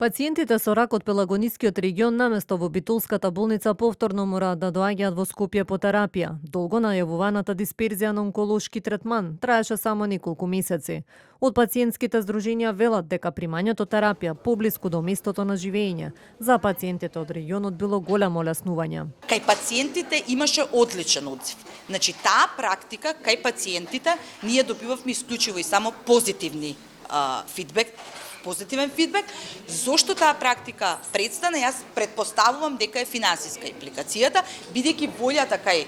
Пациентите со рак од Пелагонискиот регион наместо во Битолската болница повторно мораат да доаѓаат во Скопје по терапија. Долго најавуваната дисперзија на онколошки третман траеше само неколку месеци. Од пациентските здруженија велат дека примањето терапија поблиску до местото на живење за пациентите од регионот било големо олеснување. Кај пациентите имаше одличен одзив. Значи таа практика кај пациентите ние добивавме исклучиво и само позитивен фидбек. Зошто таа практика предстана? Јас претпоставувам дека е финансиска импликацијата, бидејќи волјата кај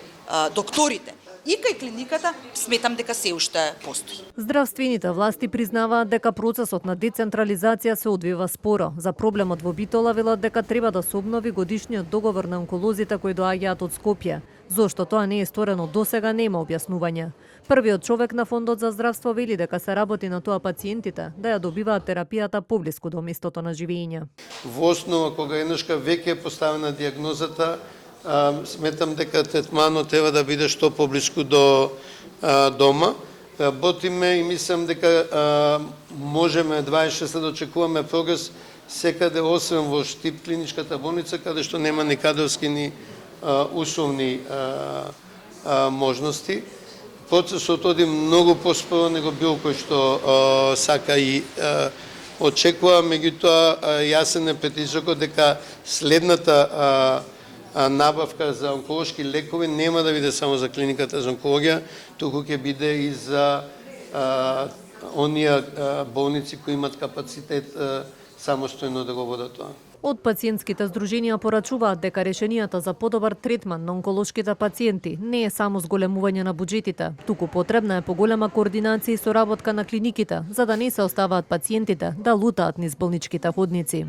докторите и кај клиниката сметам дека се уште постои. Здравствените власти признаваат дека процесот на децентрализација се одвива споро. За проблемот во Битола велат дека треба да се обнови годишниот договор на онколозите кои доаѓаат од Скопје. Зошто тоа не е сторено досега нема објаснување. Првиот човек на Фондот за здравство вели дека се работи на тоа пациентите да ја добиваат терапијата поблиску до местото на живење. Во основа кога еднашка веќе е поставена дијагнозата, сметам дека третманот треба да биде што поблиску до дома. Работиме и мислам дека можеме 26 да очекуваме прогрес секаде освен во Штип клиничката болница каде што нема ни кадровски ни условни можности. Процесот оди многу поспоро него било кој што сака и очекува, меѓутоа јасен е притисокот дека следната набавка за онколошки лекови нема да биде само за клиниката за онкологија, туку ќе биде и за оние болници кои имат капацитет самостојно да го водат тоа. Од пациентските здруженија порачуваат дека решенијата за подобар третман на онколошките пациенти не е само зголемување на буџетите, туку потребна е поголема координација и соработка на клиниките, за да не се оставаат пациентите да лутаат низ болничките ходници.